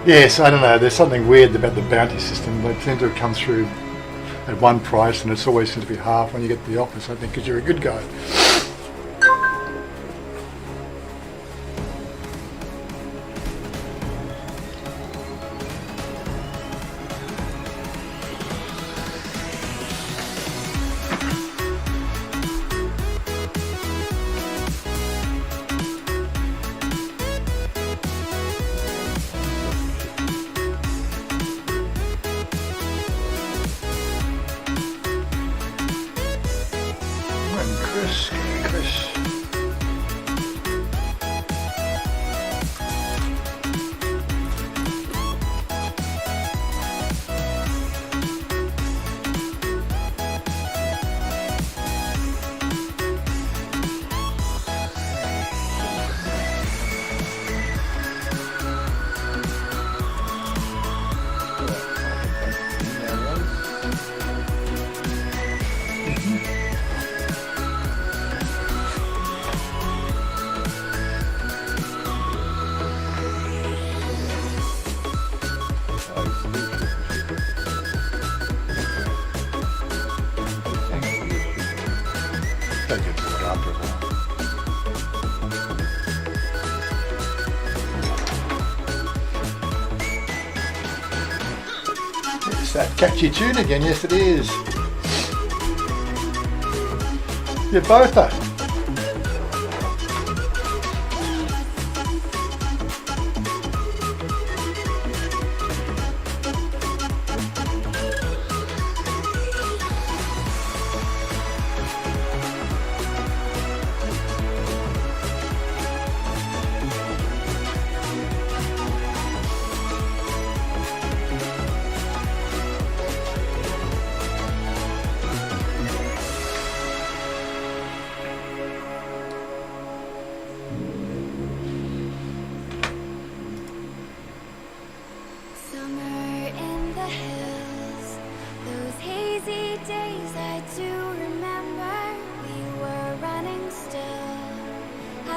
Yes, I don't know. There's something weird about the bounty system. They seem to have come through at one price, and it's always seems to be half when you get to the office, I think, because you're a good guy. Chris. They get bored after a while. It's that catchy tune again, yes it is. You both are.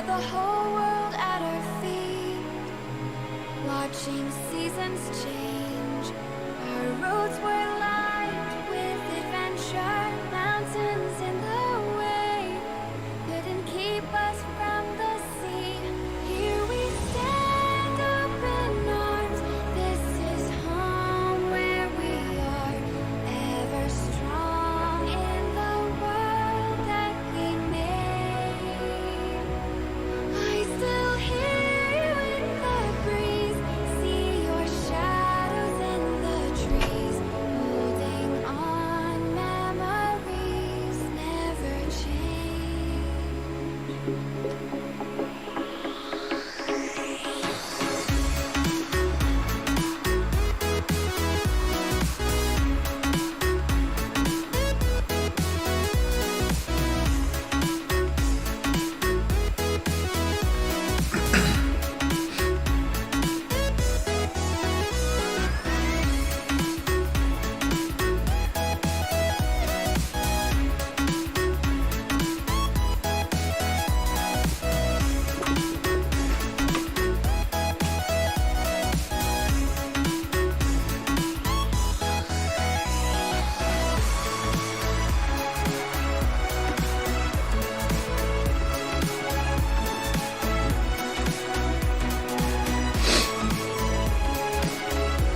The whole world at our feet, watching seasons change. Our roads were lined with adventure, mountains in the way couldn't keep us from the sea. Here we stand open arms. This is home where we are, ever strong in the world that we made. I still hear you in the breeze, see your shadows in the trees, holding on, memories never change.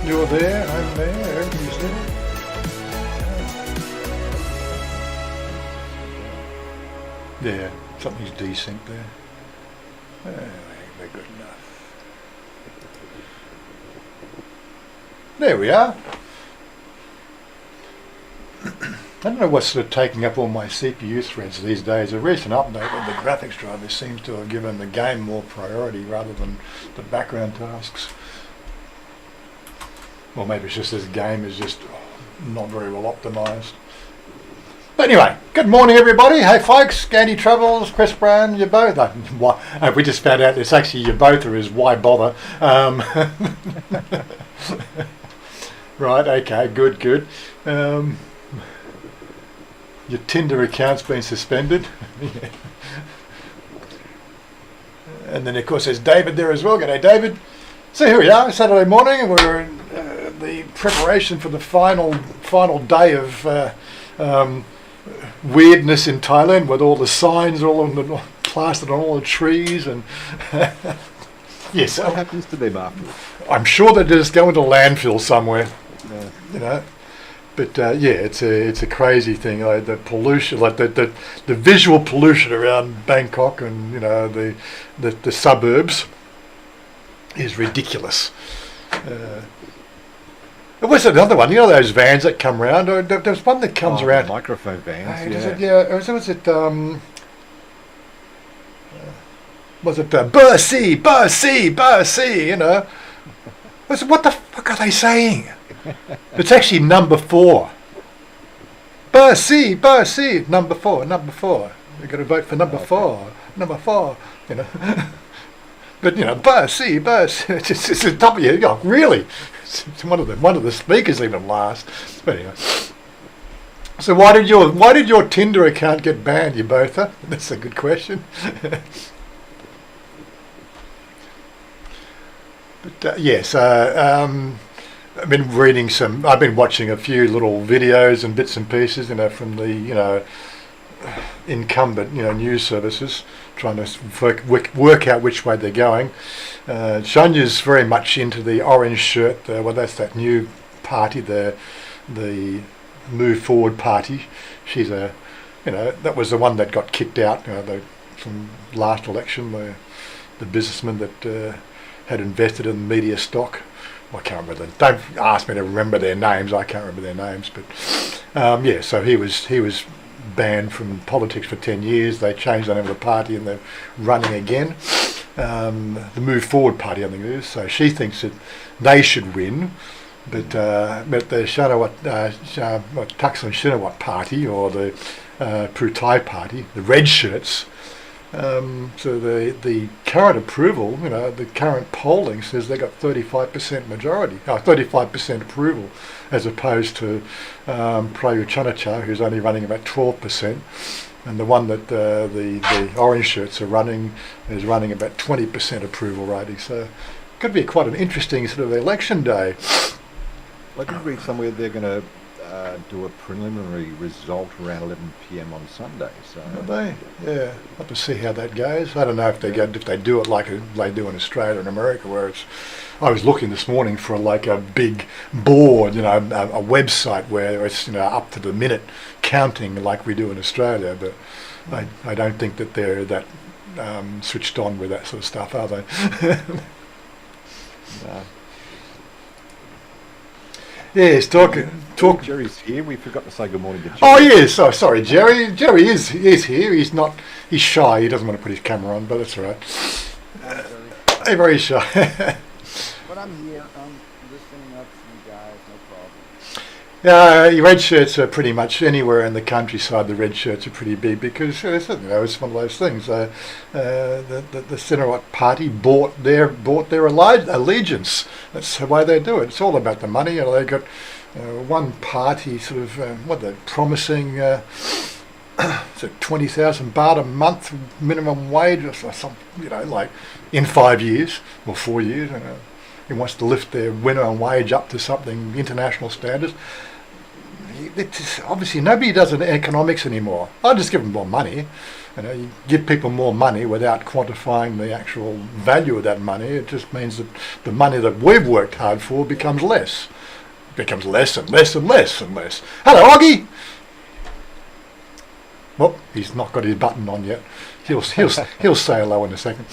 You're there, I'm there, everybody's there. Yeah, something's desync there. We're good enough. There we are. I don't know what's sort of taking up all my CPU threads these days. A recent update of the graphics driver seems to have given the game more priority rather than the background tasks. Or maybe it's just this game is just not very well optimised. But anyway, good morning everybody. Hey folks, Andy Travels, Chris Brown, you both. We just found out it's actually you both are is why bother. Right, okay, good. Your Tinder account's been suspended. And then of course there's David there as well. G'day David. So here we are, Saturday morning, and we're in the preparation for the final day of weirdness in Thailand, with all the signs all on the plastered on all the trees, and yes. What happens to them afterwards? I'm sure they just go into landfill somewhere. Yeah. You know. But it's a crazy thing. Like the pollution, like the visual pollution around Bangkok and the suburbs is ridiculous. There was another one. You know those vans that come around. There's one that comes around. Microphone vans. Was it Bursy? You know. What the fuck are they saying? It's actually number 4. Bursy, number 4. You've got to vote for number 4. Number 4, you know. But Bursy. It's a W. Oh, really? It's one of the speakers even last. But anyway. So why did your Tinder account get banned, you both? Huh? That's a good question. But yes. I've been watching a few little videos and bits and pieces, from the, incumbent, news services, trying to work out which way they're going. Chanya's very much into the orange shirt. That's that new party, the Move Forward Party. She's that was the one that got kicked out, from last election, the businessman that had invested in media stock. I can't remember. Don't ask me to remember their names. I can't remember their names. But so he was banned from politics for 10 years. They changed the name of the party and they're running again. The Move Forward Party, I think it is. So she thinks that they should win, but the Thaksin Shinawat Party, or the Thai Party, the red shirts. So the current approval, the current polling says they got 35% majority, 35% approval, as opposed to Prayu Chanacha, who's only running about 12%, and the one that the orange shirts are running is running about 20% approval rating. So it could be quite an interesting sort of election day. I did read somewhere they're going to do a preliminary result around 11 p.m. on Sunday. So are they? Yeah, have to see how that goes. I don't know if they do it like they do in Australia and America, where it's. I was looking this morning for like a big board, a website where it's up to the minute counting like we do in Australia, but I don't think that they're that switched on with that sort of stuff, are they? No. Yes, talk. Jerry's here. We forgot to say good morning to Jerry. Oh yes, sorry, Jerry. Jerry is here. He's shy. He doesn't want to put his camera on, but that's all right. He's very shy. But I'm here. I'm listening up to you guys. No problem. Red shirts are pretty much anywhere in the countryside. The red shirts are pretty big because it's one of those things. The Sinawat Party bought their allegiance. That's the way they do it. It's all about the money. They got one party sort of they're promising. So 20,000 baht a month minimum wage, or something. Like in 5 years or 4 years. He wants to lift their minimum wage up to something international standards. Obviously, nobody does it in economics anymore. I'll just give them more money. You give people more money without quantifying the actual value of that money. It just means that the money that we've worked hard for becomes less. Becomes less and less and less and less. Hello, Augie! Well, he's not got his button on yet. He'll say hello in a second.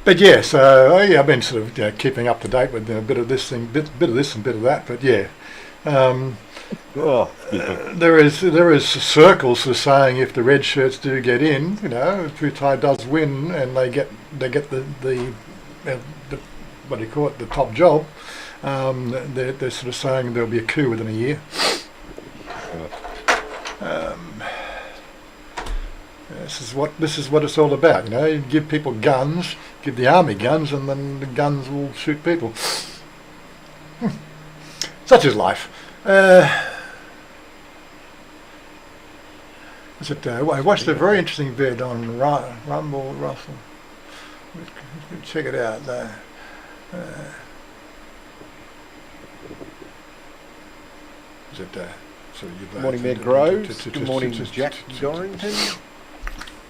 But yes, I've been sort of keeping up to date with a bit of this thing, bit of this and bit of that. But yeah, there is circles for saying if the red shirts do get in, if Thai does win and they get the what do you call it, the top job, they're sort of saying there'll be a coup within a year. This is what it's all about. You give people guns, give the army guns, and then the guns will shoot people. Such is life. Is it? I watched a very interesting vid on Rumble Russell. Check it out there. Is it? So Good morning, Matt Groves. Good morning, Jack Dorrington.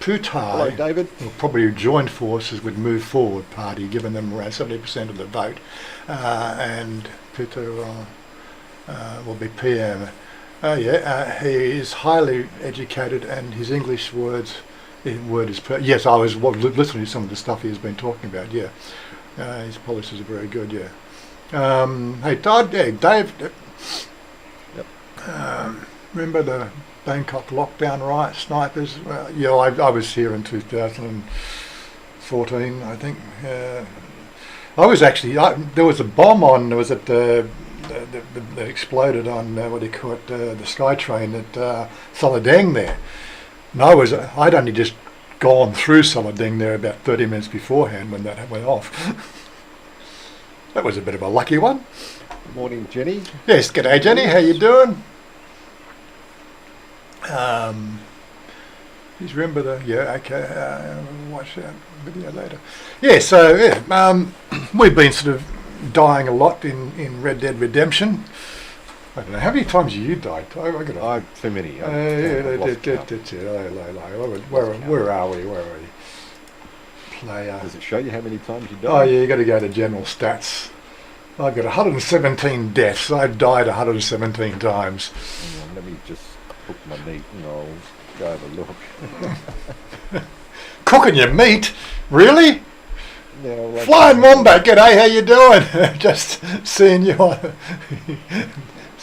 Hello, PopeKael David. will probably join forces with Move Forward Party, giving them around 70% of the vote, and PopeKael will be PM. Oh yeah, he is highly educated, and his English word is yes. I was listening to some of the stuff he has been talking about. Yeah, his policies are very good. Yeah. Hey, Dave. Yep. Remember the Bangkok lockdown riot snipers? Yeah, I was here in 2014, I think. I was actually, there was a bomb on, that exploded on, what do you call it, the SkyTrain at Saladeng there. And I'd only just gone through Saladeng there about 30 minutes beforehand when that went off. That was a bit of a lucky one. Good morning, Jenny. Yes, g'day Jenny, how you doing? Please remember watch that video later. Yeah, so we've been sort of dying a lot in Red Dead Redemption. I don't know, how many times have you died? Too many. Where are we? Player. Does it show you how many times you died? Oh yeah, you got to go to general stats. I've got 117 deaths. I've died 117 times. Hang on, let me just cook my meat and I'll go have a look. Cooking your meat? Really? Yeah, well, Flying Wombat, g'day, how you doing? Just seeing you on.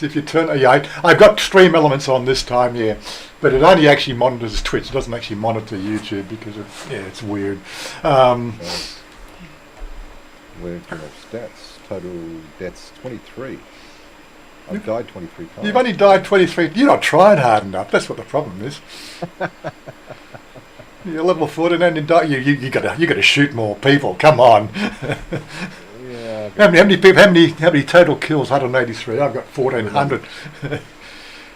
If you turn, yeah, I've got Stream Elements on this time, yeah, but it only actually monitors Twitch. It doesn't actually monitor YouTube because it's weird. Working off stats, total deaths 23. I've died 23 times. You've only died 23. You're not trying hard enough. That's what the problem is. You're level 40 and you die. You got to shoot more people. Come on. Yeah. How many people? How many total kills? 183. I've got 1,400. Okay.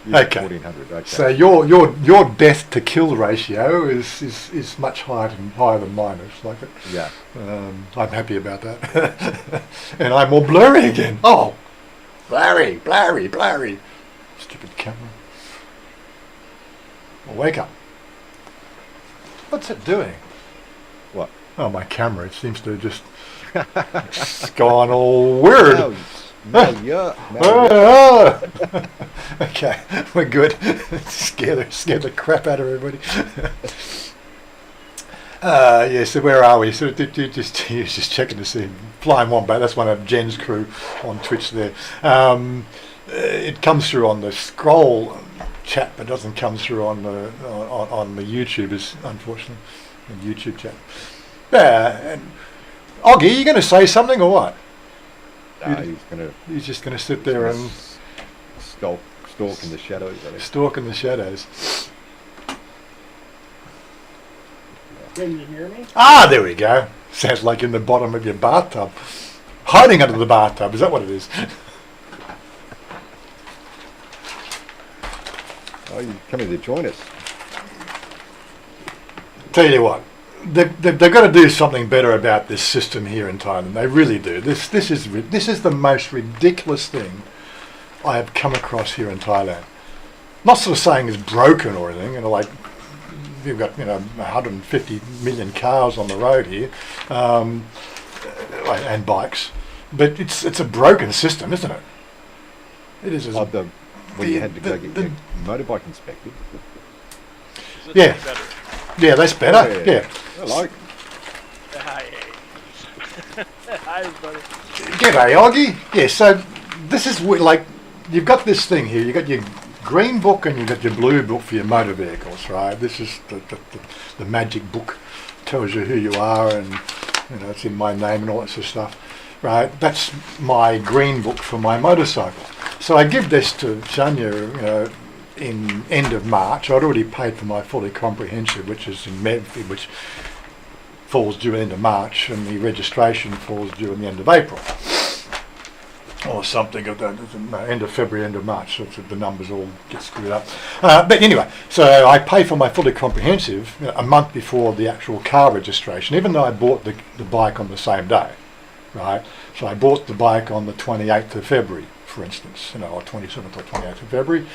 1,400. Okay. So your death to kill ratio is much higher than mine. It's like it. Yeah. I'm happy about that. And I'm all blurry again. Oh, blurry. Stupid camera. Well, wake up. What's it doing? What? Oh, my camera. It seems to just it's gone all weird. No. Okay, we're good. Scare the crap out of everybody. Yeah, so where are we? So just checking to see. Flying Wombat, that's one of Jen's crew on Twitch there. It comes through on the scroll chat, but doesn't come through on the YouTubers, unfortunately. The YouTube chat. And Oggy, you going to say something or what? He's just going to sit there and stalk in the shadows. Stalk in the shadows. Can you hear me? Ah, there we go. Sounds like in the bottom of your bathtub. Hiding under the bathtub, is that what it is? Oh, you're coming to join us. Tell you what, they've got to do something better about this system here in Thailand. They really do. This is the most ridiculous thing I have come across here in Thailand. Not sort of saying it's broken or anything. Like you've got 150 million cars on the road here, and bikes, but it's a broken system, isn't it? It is. When you had to go get your motorbike inspected. Yeah. Yeah, that's better. Yeah. I like it. Hi, everybody. G'day, Oggy. Yeah, so this is like, you've got this thing here. You've got your green book and you've got your blue book for your motor vehicles, right? This is the magic book. Tells you who you are and, it's in my name and all that sort of stuff, right? That's my green book for my motorcycle. So I give this to Chanya, in end of March. I'd already paid for my fully comprehensive, which is in which falls due at the end of March, and the registration falls due at the end of April. or something at the end of February, end of March. So the numbers all get screwed up. But anyway, so I pay for my fully comprehensive a month before the actual car registration, even though I bought the bike on the same day, right? So I bought the bike on the 28th of February, for instance, or 27th or 28th of February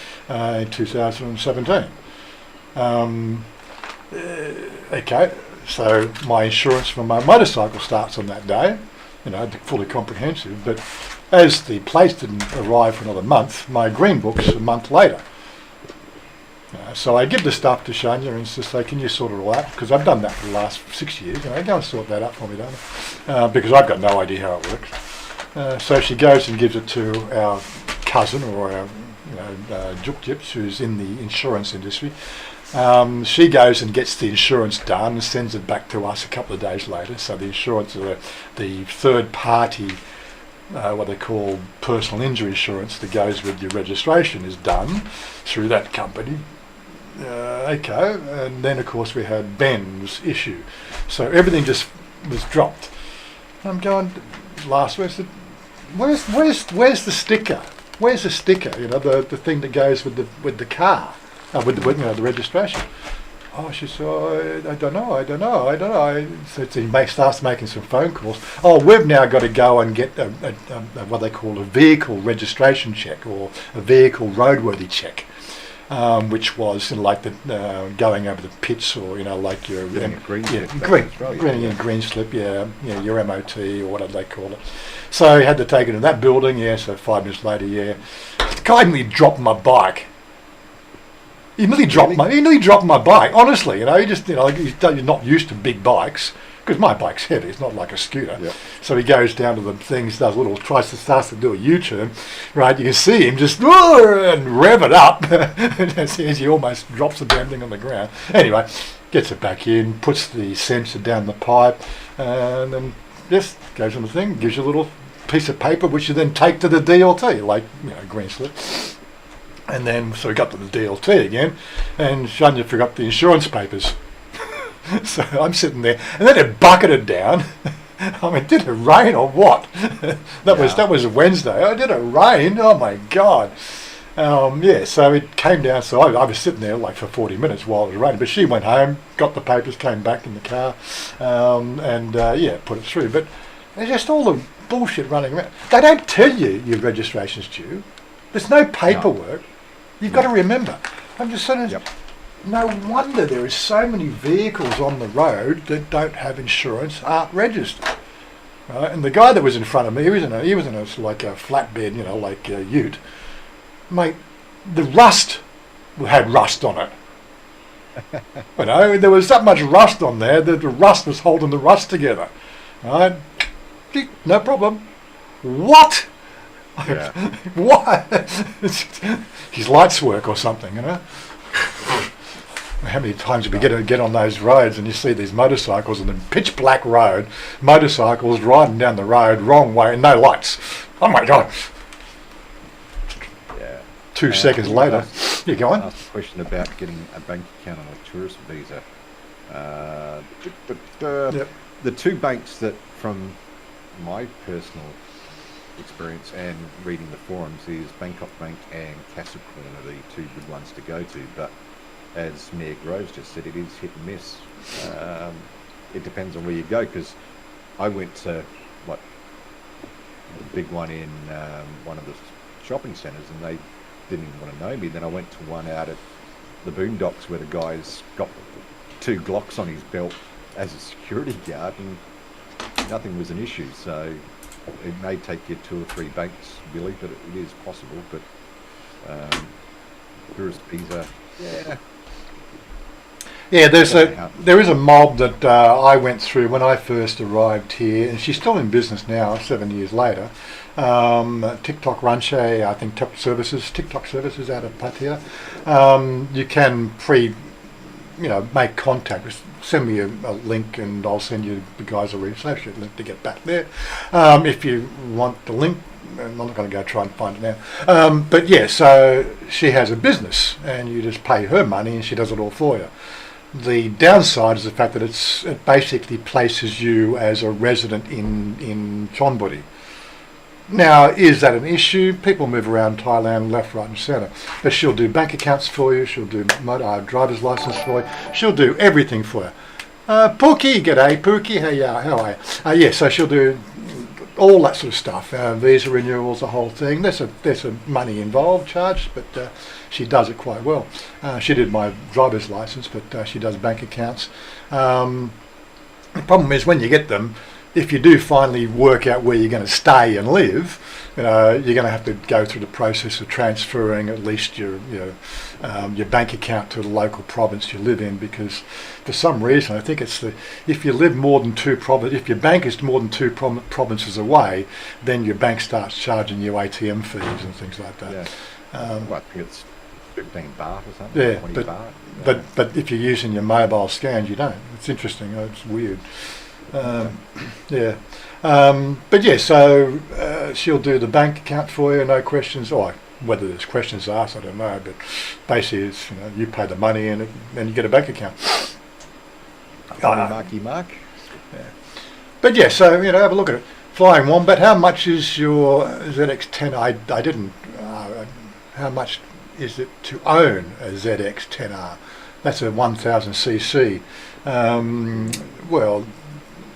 in 2017. Okay, so my insurance for my motorcycle starts on that day, fully comprehensive, but as the plates didn't arrive for another month, my green book's a month later. So I give the stuff to Chanya and just say, can you sort it all out? Because I've done that for the last 6 years. Go and sort that out for me, don't you? Because I've got no idea how it works. So she goes and gives it to our cousin or our Jukjips, who's in the insurance industry. She goes and gets the insurance done and sends it back to us a couple of days later. So the insurance, the third party, what they call personal injury insurance that goes with your registration, is done through that company. Okay, and then of course we had Ben's issue. So everything just was dropped. I'm going last week. I said, where's the sticker? Where's the sticker? The thing that goes with the car. With the registration. Oh, she said, I don't know. So he starts making some phone calls. Oh, we've now got to go and get what they call a vehicle registration check or a vehicle roadworthy check, which was like the going over the pits or like your green slip, your MOT or whatever they call it. So he had to take it to that building. So 5 minutes later, the guy nearly dropped my bike. He nearly dropped my bike. Honestly, he's not used to big bikes because my bike's heavy. It's not like a scooter. Yep. So he goes down to the things, starts to do a U-turn. Right, you can see him just and rev it up as he almost drops the damn thing on the ground. Anyway, gets it back in, puts the sensor down the pipe, and then just goes on the thing, gives you a little piece of paper which you then take to the DLT, like green slip. And then, so we got to the DLT again, and Chanya forgot the insurance papers. So I'm sitting there, and then it bucketed down. I mean, did it rain or what? That was Wednesday. Oh, did it rain? Oh my God. So it came down, so I was sitting there like for 40 minutes while it was raining, but she went home, got the papers, came back in the car, put it through. But there's just all the bullshit running around. They don't tell you your registration's due. There's no paperwork. You've got to remember. I'm just saying, no wonder there is so many vehicles on the road that don't have insurance, aren't registered. Right? And the guy that was in front of me, he was in a like a flatbed, like a ute. Mate, the rust had rust on it. There was that much rust on there that the rust was holding the rust together. Right? No problem. What? Yeah. What? His lights work or something, How many times do we get on those roads and you see these motorcycles in the pitch black road, motorcycles riding down the road wrong way and no lights. Oh my God. Yeah. 2 seconds later, you're going. I asked a question about getting a bank account on a tourist visa. The two banks that, from my personal experience and reading the forums, is Bangkok Bank and Capricorn are the two good ones to go to, but as Mayor Groves just said, it is hit and miss. It depends on where you go, because I went to the big one in one of the shopping centres and they didn't even want to know me. Then I went to one out at the Boondocks where the guy's got 2 Glocks on his belt as a security guard and nothing was an issue. So it may take you 2 or 3 banks, Billy, but it is possible. But tourist visa, there is a mob that I went through when I first arrived here, and she's still in business now, 7 years later. TikTok Ranche, I think TikTok services out of Pattaya. You can make contact. Just send me a link and I'll send you the guys a registration link to get back there. If you want the link, I'm not going to go try and find it now. But yeah, so she has a business and you just pay her money and she does it all for you. The downside is the fact that it basically places you as a resident in Chonburi. Now, is that an issue? People move around Thailand left, right and centre. But she'll do bank accounts for you, she'll do driver's licence for you, she'll do everything for you. Pookie, g'day Pookie, how are you? Yeah, so she'll do all that sort of stuff, visa renewals, the whole thing. There's a money involved, charged, but she does it quite well. She did my driver's licence, but she does bank accounts. The problem is when you get them, if you do finally work out where you're going to stay and live, you're going to have to go through the process of transferring at least your bank account to the local province you live in, because for some reason I think it's if you live more than if your bank is more than two provinces away, then your bank starts charging you ATM fees and things like that. Yeah. I think it's 15 baht or something. Yeah, 20 but baht. but if you're using your mobile scans, you don't. It's interesting. It's weird. Yeah. But yeah, so she'll do the bank account for you, no questions. Or whether there's questions asked, I don't know. But basically, it's, you pay the money and you get a bank account. Marky Mark. Yeah. But yeah, so have a look at it. Flying Wombat. How much is your ZX10? I didn't. How much is it to own a ZX10R? That's a 1000cc. Well,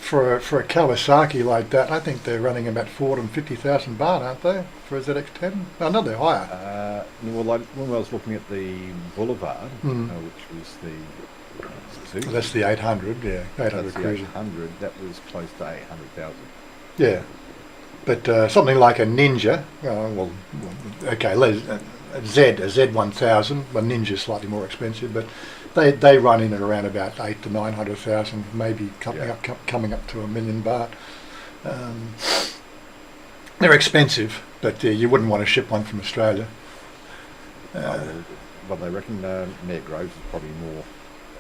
for a Kawasaki like that, I think they're running about 450,000 baht, aren't they, for a ZX10? I know they're higher. Well, when I was looking at the Boulevard, which was the Suzuki, That's the 800, yeah, 800 that's the cruiser. 800, that was close to 800,000. Yeah, but something like a Ninja, okay, a Z1000, a Ninja's slightly more expensive, but they run in at around about 800,000 to 900,000, maybe coming up to $1 million baht. They're expensive, but you wouldn't want to ship one from Australia. Well, they reckon Mayor Groves is probably more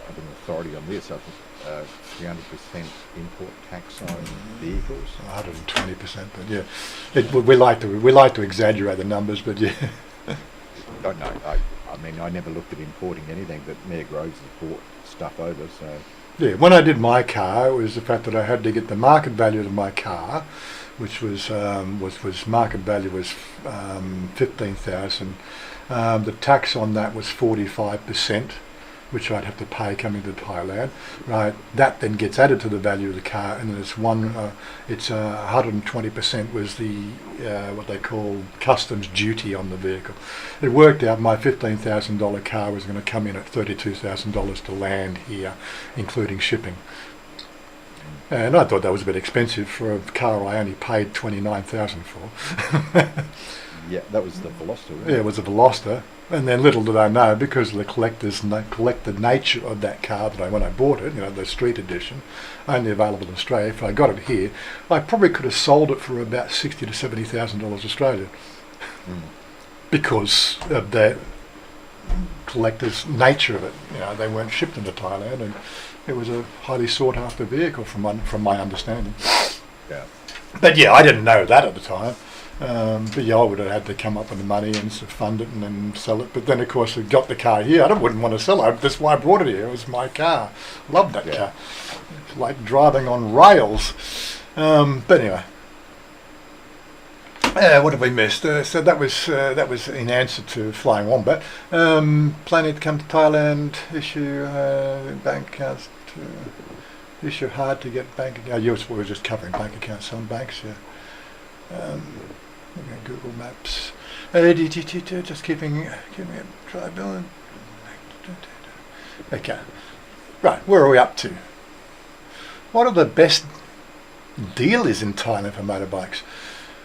of an authority on this. I think 300% import tax on vehicles. 120%, but yeah, we like to exaggerate the numbers, but yeah. I don't know. I mean, I never looked at importing anything, but Mayor Groves has brought stuff over, so... Yeah, when I did my car, it was the fact that I had to get the market value of my car, which was market value was 15,000. The tax on that was 45%, which I'd have to pay coming to Thailand. Right, that then gets added to the value of the car, and then it's 120% was the what they call customs duty on the vehicle. It worked out my $15,000 car was going to come in at $32,000 to land here, including shipping. And I thought that was a bit expensive for a car I only paid $29,000 for. Yeah, that was the Veloster, wasn't Yeah, it was a Veloster. And then little did I know, because of the collected nature of that car when I bought it, the street edition, only available in Australia. If I got it here, I probably could have sold it for about $60,000 to $70,000 Australian, because of the collector's nature of it. They weren't shipped into Thailand, and it was a highly sought after vehicle from my understanding. Yeah. But yeah, I didn't know that at the time. But yeah, I would have had to come up with the money and fund it and then sell it. But then, of course, I got the car here. I wouldn't want to sell it. That's why I brought it here. It was my car. Loved that car. It's like driving on rails. But anyway, what have we missed? So that was in answer to Flying Wombat. Planning to come to Thailand. Issue bank accounts. Issue hard to get bank accounts. We were just covering bank accounts. Some banks, yeah. Google Maps. Just keeping it try building. Okay. Right, where are we up to? What are the best dealers in Thailand for motorbikes?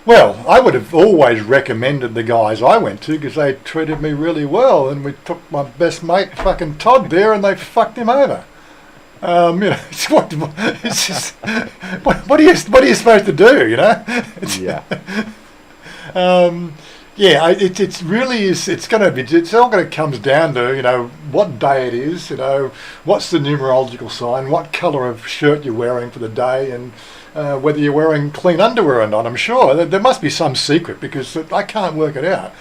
Well, I would have always recommended the guys I went to, because they treated me really well, and we took my best mate, fucking Todd, there, and they fucked him over. It's what are you supposed to do? Yeah. It's really is. It's all going to comes down to what day it is. What's the numerological sign? What colour of shirt you're wearing for the day, and whether you're wearing clean underwear or not. I'm sure there must be some secret, because I can't work it out.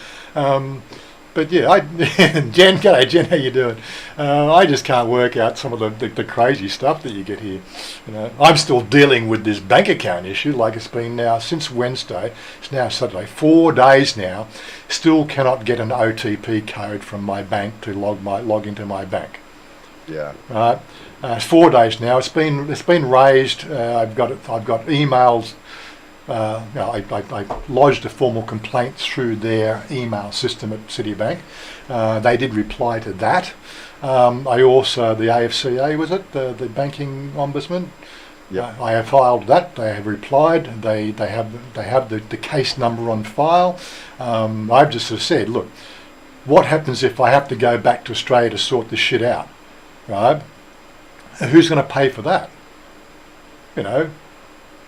But yeah, Jen, g'day Jen, how you doing? I just can't work out some of the crazy stuff that you get here. You know, I'm still dealing with this bank account issue. Like it's been now since Wednesday. It's now Saturday. 4 days now. Still cannot get an OTP code from my bank to log into my bank. Yeah. Right. It's 4 days now. It's been raised. I've got emails. I lodged a formal complaint through their email system at Citibank. They did reply to that. I also, the AFCA, was it, the banking ombudsman? Yeah. I have filed that. They have replied. They have the case number on file. I've just sort of said, look, what happens if I have to go back to Australia to sort this shit out, right? Who's going to pay for that? You know,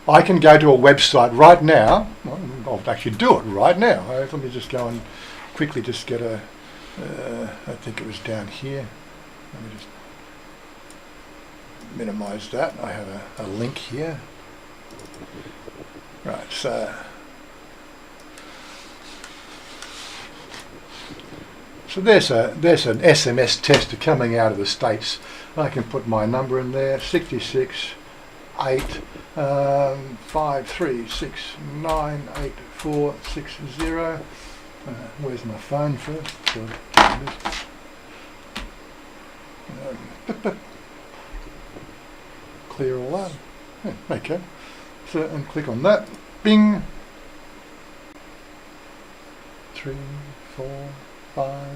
I can go to a website right now. Well, I'll actually do it right now. Let me just go and quickly just get a. I think it was down here. Let me just minimise that. I have a link here. Right. So there's an SMS tester coming out of the States. I can put my number in there. 66 8 5 3 6 9 8 4 6 0. Where's my phone first? Clear all that. Yeah, okay. So and click on that. Bing. 3 4 5.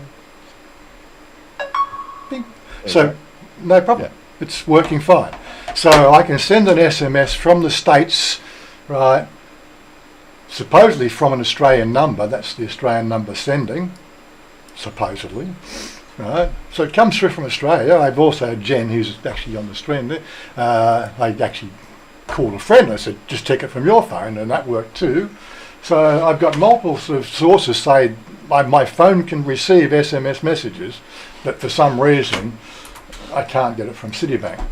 Bing. So no problem. Yeah. It's working fine. So I can send an SMS from the States, right, supposedly from an Australian number. That's the Australian number sending, supposedly, right. So it comes through from Australia. I've also had Jen, who's actually on the stream there. I actually called a friend. I said, just check it from your phone, and that worked too. So I've got multiple sort of sources say my phone can receive SMS messages, but for some reason I can't get it from Citibank.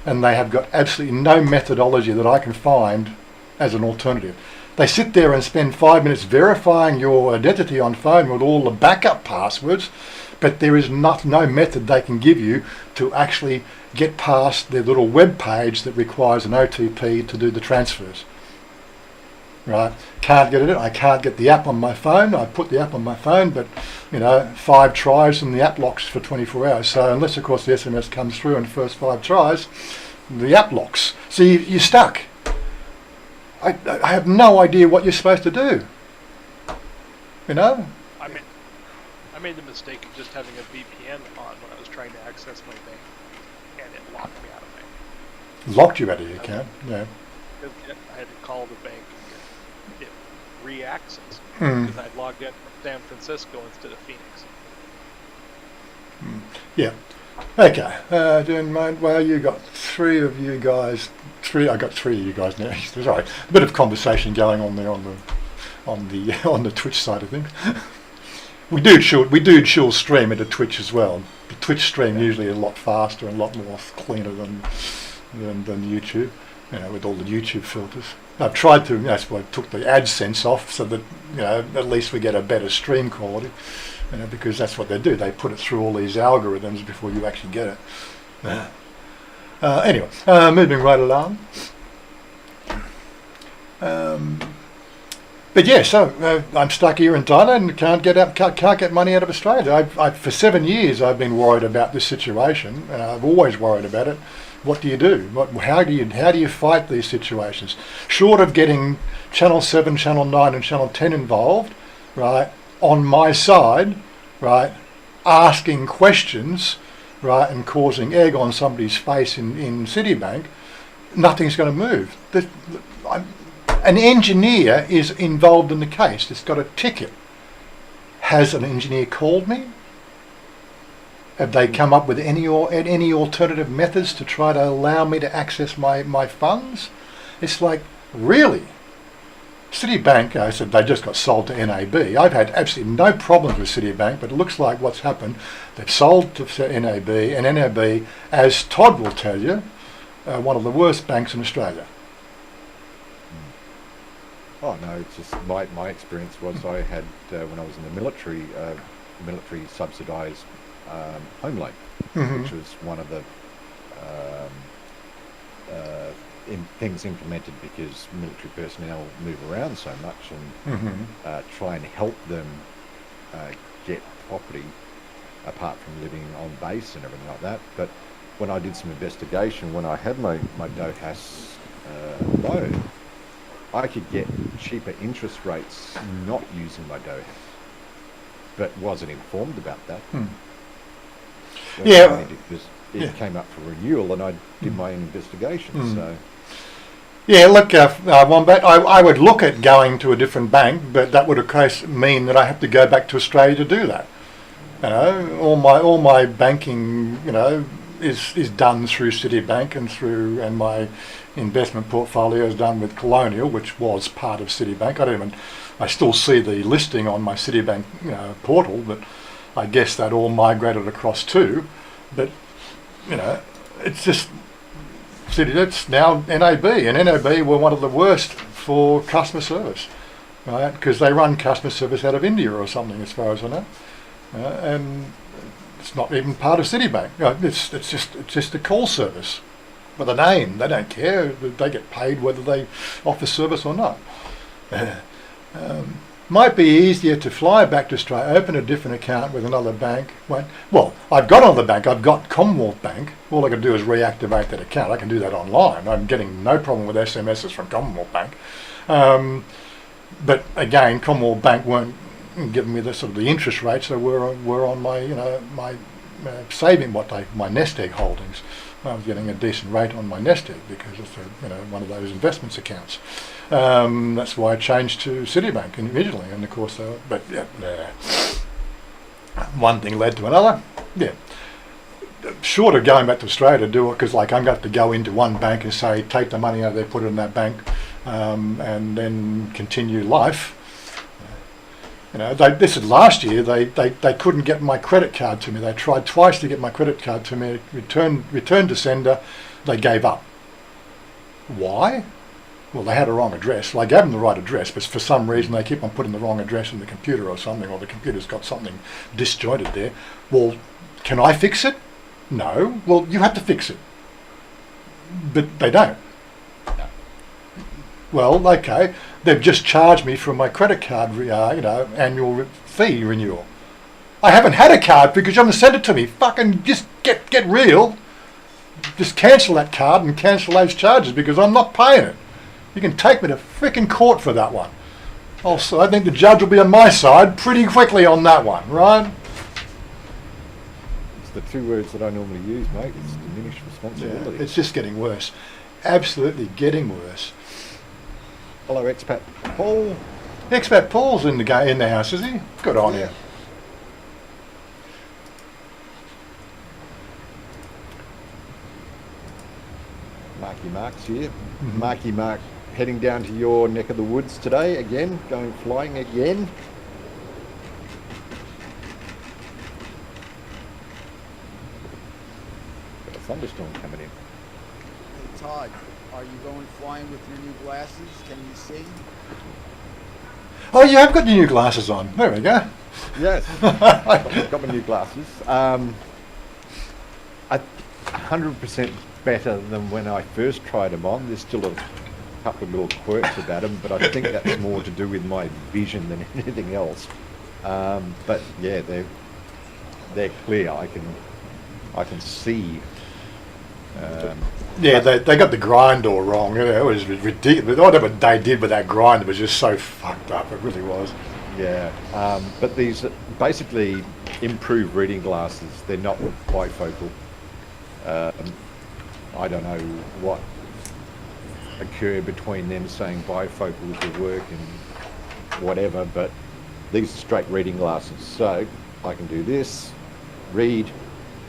And they have got absolutely no methodology that I can find as an alternative. They sit there and spend 5 minutes verifying your identity on phone with all the backup passwords, but there is no method they can give you to actually get past their little web page that requires an OTP to do the transfers. Right? Can't get it. I can't get the app on my phone. I put the app on my phone, but 5 tries and the app locks for 24 hours. So unless, of course, the SMS comes through in the first 5 tries, the app locks. So you're stuck. I have no idea what you're supposed to do. I made the mistake of just having a VPN on when I was trying to access my bank, and it locked me out of bank. Locked you out of your account? Yeah. I had to call the bank and get it re-access because I'd logged in from San Francisco instead of Phoenix. Yeah. Okay. Don't mind. Well, you got 3 of you guys. I got 3 of you guys now. Sorry, a bit of conversation going on there on the Twitch side of things. We do dual stream into Twitch as well. The Twitch stream usually a lot faster and a lot more cleaner than YouTube. With all the YouTube filters. I've tried to. That's why I took the AdSense off so that at least we get a better stream quality. Because that's what they do. They put it through all these algorithms before you actually get it. Anyway, moving right along. But yeah, so I'm stuck here in Thailand and can't get money out of Australia. For 7 years I've been worried about this situation, and I've always worried about it. What do you do? How do you fight these situations? Short of getting Channel 7, Channel 9 and Channel 10 involved, right, on my side, right, asking questions, right, and causing egg on somebody's face in Citibank, nothing's going to move. An engineer is involved in the case. It's got a ticket. Has an engineer called me? Have they come up with any alternative methods to try to allow me to access my funds? It's like, really? Citibank, I said they just got sold to NAB. I've had absolutely no problems with Citibank, but it looks like what's happened, they've sold to NAB, and NAB, as Todd will tell you, one of the worst banks in Australia. Oh no, it's just my experience was I had when I was in the military, military subsidised home loan, Mhm. which was one of the things implemented because military personnel move around so much, and Mhm. try and help them get property apart from living on base and everything like that. But when I did some investigation, when I had my DOHAS loan, I could get cheaper interest rates not using my DOHAS, but wasn't informed about that. Yeah. Because it Yeah. came up for renewal, and I did my own investigation. So Yeah, look, Wombat, I would look at going to a different bank, but that would of course mean that I have to go back to Australia to do that. You know, all my banking, you know, is done through Citibank and my investment portfolio is done with Colonial, which was part of Citibank. I still see the listing on my Citibank portal, but I guess that all migrated across too. But you know, it's just it's now NAB, and NAB were one of the worst for customer service, right? Because they run customer service out of India or something, as far as I know, and it's not even part of Citibank. You know, it's just a call service with a name. They don't care. They get paid whether they offer service or not. Might be easier to fly back to Australia, open a different account with another bank. Well, I've got another bank. I've got Commonwealth Bank. All I can do is reactivate that account. I can do that online. I'm getting no problem with SMSs from Commonwealth Bank. But again, Commonwealth Bank weren't giving me the sort of the interest rates that were on my my my nest egg holdings. I was getting a decent rate on my nest egg because it's one of those investments accounts. That's why I changed to Citibank originally, and of course, one thing led to another. Yeah, short of going back to Australia to do it, because like I'm going to have to go into one bank and say, take the money out there, put it in that bank, and then continue life. This is last year. They couldn't get my credit card to me. They tried twice to get my credit card to me. Returned to sender. They gave up. Why? Well, they had a wrong address. Well, I gave them the right address, but for some reason they keep on putting the wrong address in the computer or something, or the computer's got something disjointed there. Well, can I fix it? No. Well, you have to fix it. But they don't. Well, okay, they've just charged me for my credit card, annual fee renewal. I haven't had a card because you haven't sent it to me. Fucking just get real. Just cancel that card and cancel those charges because I'm not paying it. You can take me to frickin' court for that one. Also, I think the judge will be on my side pretty quickly on that one, right? it's the two words that I normally use, mate. It's diminished responsibility. Yeah, it's just getting worse. Absolutely getting worse. Hello, expat Paul. Expat Paul's in the house, is he? Good on you. Marky Mark's here. Marky Mark heading down to your neck of the woods today again, going flying again. Got a thunderstorm coming in. Hey Todd, are you going flying with your new glasses? Can you see? Oh, you have got your new glasses on. There we go. Yes, got my new glasses. 100% better than when I first tried them on. There's still a couple of little quirks about them, but I think that's more to do with my vision than anything else. But yeah, they're clear. I can see. Yeah, they got the grind all wrong. It was ridiculous. Whatever they did with that grind, it was just so fucked up. It really was. Yeah, but these basically improved reading glasses. They're not bifocal. I don't know what occurred between them saying bifocals will work and whatever, but these are straight reading glasses. So I can do this, read,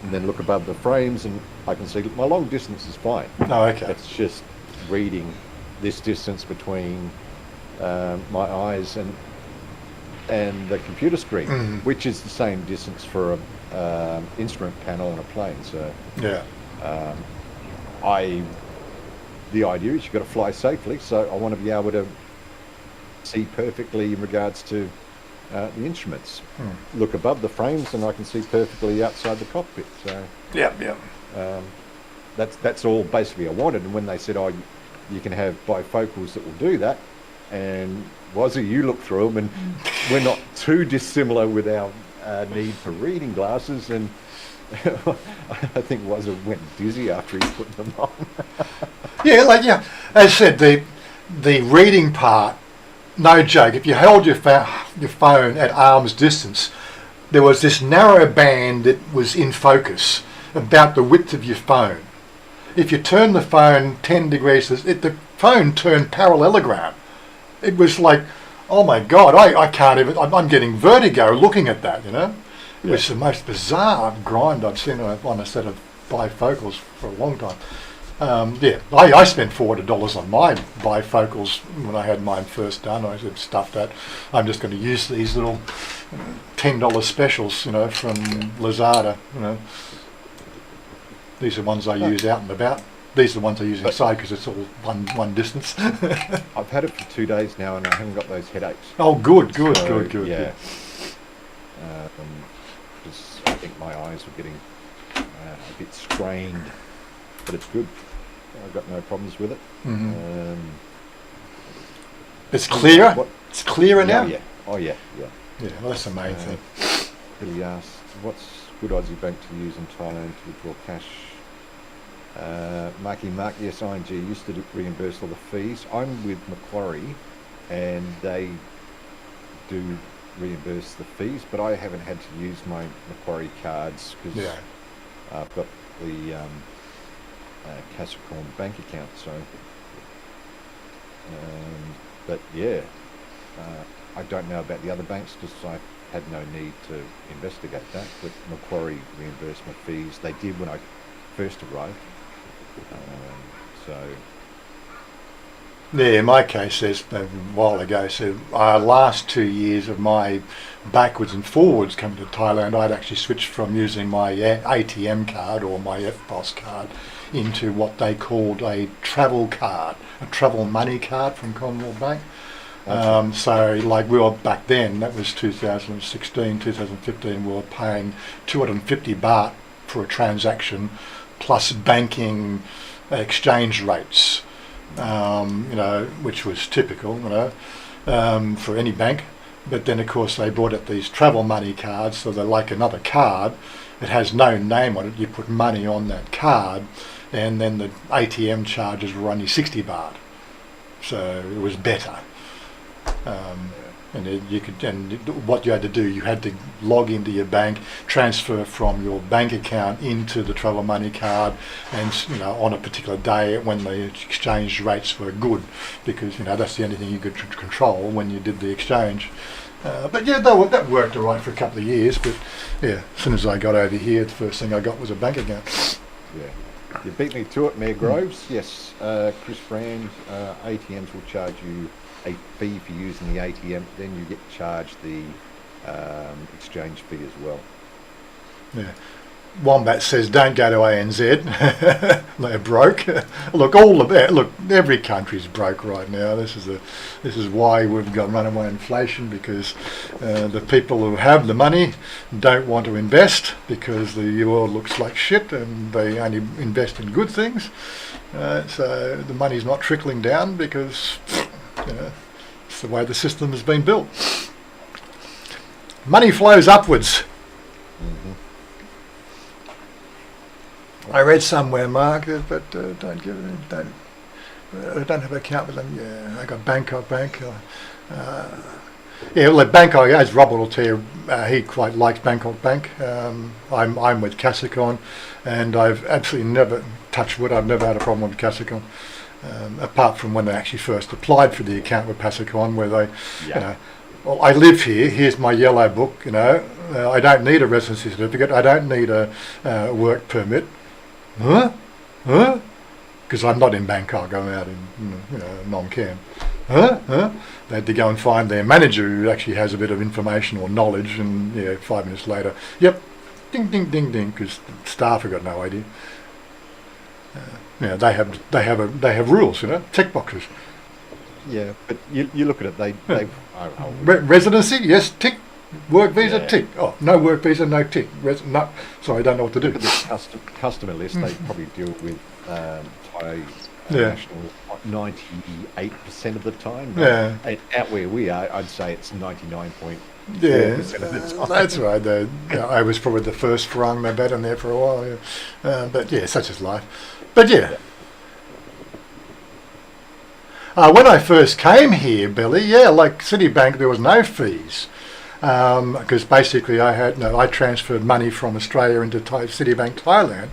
and then look above the frames, and I can see my long distance is fine. Oh, okay. It's just reading this distance between my eyes and the computer screen, which is the same distance for a instrument panel on a plane. So Yeah. the idea is you've got to fly safely, so I want to be able to see perfectly in regards to the instruments. Hmm. Look above the frames, and I can see perfectly outside the cockpit. So Yeah. that's all basically I wanted. And when they said, "Oh, you can have bifocals that will do that," and Wazza, you look through them, and we're not too dissimilar with our need for reading glasses. And I think Wazza went dizzy after he put them on. Yeah. As I said, the reading part, no joke. If you held your phone at arm's distance, there was this narrow band that was in focus, about the width of your phone. If you turned the phone 10 degrees, the phone turned parallelogram. It was like, oh my God, I can't even, I'm getting vertigo looking at that, you know. It was the most bizarre grind I've seen on a set of bifocals for a long time. I spent $400 on my bifocals when I had mine first done. I said, stuff that. I'm just going to use these little $10 specials, you know, from Lazada, you know. These are the ones I use out and about. These are the ones I use inside because it's all one distance. I've had it for 2 days now, and I haven't got those headaches. Oh, good. Yeah. Because I think my eyes were getting a bit strained, but it's good. I've got no problems with it. Mm-hmm. It's clearer. It's clearer now. Yeah. Oh yeah. Yeah. Well, that's the main thing. Billy asked, "What's good Aussie bank to use in Thailand to withdraw cash?" Mark, yes, ING used to reimburse all the fees. I'm with Macquarie, and they do reimburse the fees, but I haven't had to use my Macquarie cards because I've got the Capricorn bank account. So, but yeah, I don't know about the other banks because I had no need to investigate that. But Macquarie reimbursed my fees. They did when I first arrived. Yeah, in my case, there's a while ago, so last 2 years of my backwards and forwards coming to Thailand, I'd actually switched from using my ATM card or my FPOS card into what they called a travel card, a travel money card from Commonwealth Bank. So like we were back then, that was 2016, 2015, we were paying 250 baht for a transaction plus banking exchange rates, which was typical, for any bank. But then, of course, they brought up these travel money cards, so they're like another card. It has no name on it. You put money on that card, and then the ATM charges were only 60 baht. So it was better. And what you had to do, you had to log into your bank, transfer from your bank account into the travel money card, and on a particular day when the exchange rates were good, because that's the only thing you could control when you did the exchange. But yeah, that worked all right for a couple of years. But yeah, as soon as I got over here, the first thing I got was a bank account. Yeah, you beat me to it, Mayor Groves. Yes, Chris Brand, ATMs will charge you a fee for using the ATM, then you get charged the exchange fee as well. Yeah. Wombat says, don't go to ANZ. They're broke. Look, every country's broke right now. This is why we've got runaway inflation, because the people who have the money don't want to invest because the world looks like shit and they only invest in good things. So the money's not trickling down because it's the way the system has been built. Money flows upwards. Mm-hmm. I read somewhere, Mark, but don't have an account with them. Yeah, I got Bangkok Bank. Bangkok, as Robert will tell you, he quite likes Bangkok Bank. I'm with Capricorn, and I've absolutely never, touched wood, I've never had a problem with Capricorn. Apart from when they actually first applied for the account with Pasicon, where they, well, I live here, here's my yellow book, I don't need a residency certificate, I don't need a work permit. Huh? Because I'm not in Bangkok, I'm out in, Phnom Penh. Huh? They had to go and find their manager who actually has a bit of information or knowledge, and 5 minutes later, yep, ding, ding, ding, ding, because staff have got no idea. They have rules, tick boxes. Yeah, but you look at it, they Residency, yes, tick. Work visa, Yeah. tick. Oh, no work visa, no tick. No, sorry, I don't know what to do. look at this customer list. They probably deal with Thai Yeah. nationals 98% of the time. Yeah. And out where we are, I'd say it's 99.4% Yeah, of the time. that's right. I was probably the first rung they bet in there for a while. Yeah. But yeah, such is life. But yeah. When I first came here, Billy, yeah, like Citibank, there was no fees. Because basically I transferred money from Australia into Citibank Thailand.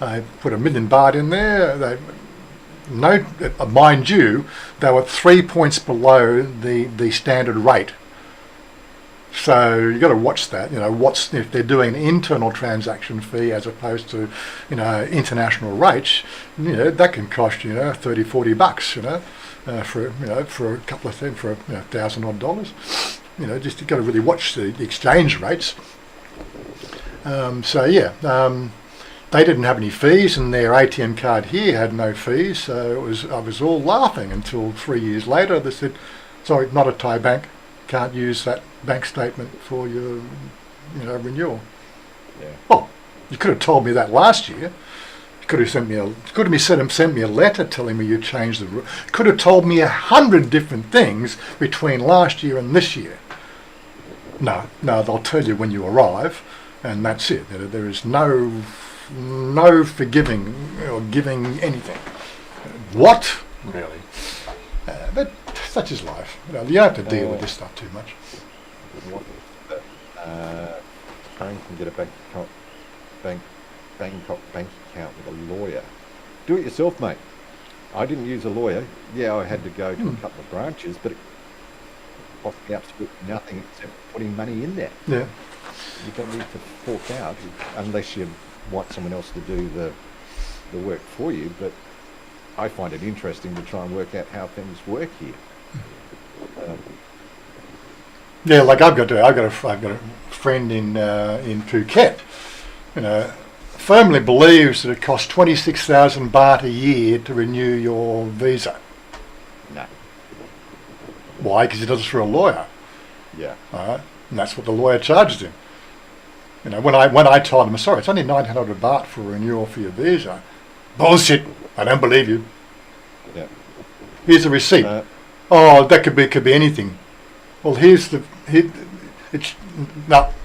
I put $1 million baht in there. Mind you, they were 3 points below the standard rate. So you got to watch that. If they're doing an internal transaction fee as opposed to, international rates. That can cost you, $30-40. For a couple of things, for $1,000 odd. Just you got to really watch the exchange rates. They didn't have any fees, and their ATM card here had no fees. So I was all laughing until 3 years later they said, "Sorry, not a Thai bank. Can't use that bank statement for your, renewal." Yeah. Oh, you could have told me that last year. You could have sent me a letter telling me you changed the rule. Could have told me 100 different things between last year and this year. No, they'll tell you when you arrive, and that's it. There is no forgiving or giving anything. What? Really? But such is life. You don't have to deal with this stuff too much. Karen can get a Bangkok bank account with a lawyer. Do it yourself, mate. I didn't use a lawyer. Yeah, I had to go to a couple of branches, but it cost me absolutely nothing except putting money in there. Yeah. You don't need to fork out unless you want someone else to do the work for you. But I find it interesting to try and work out how things work here. Yeah, like I've got a friend in Phuket. Firmly believes that it costs 26,000 baht a year to renew your visa. No. Why? Because he does it through a lawyer. Yeah. All right, and that's what the lawyer charges him. When I told him, sorry, it's only 900 baht for a renewal for your visa. Bullshit! I don't believe you. Yeah. Here's a receipt. That could be anything. Well,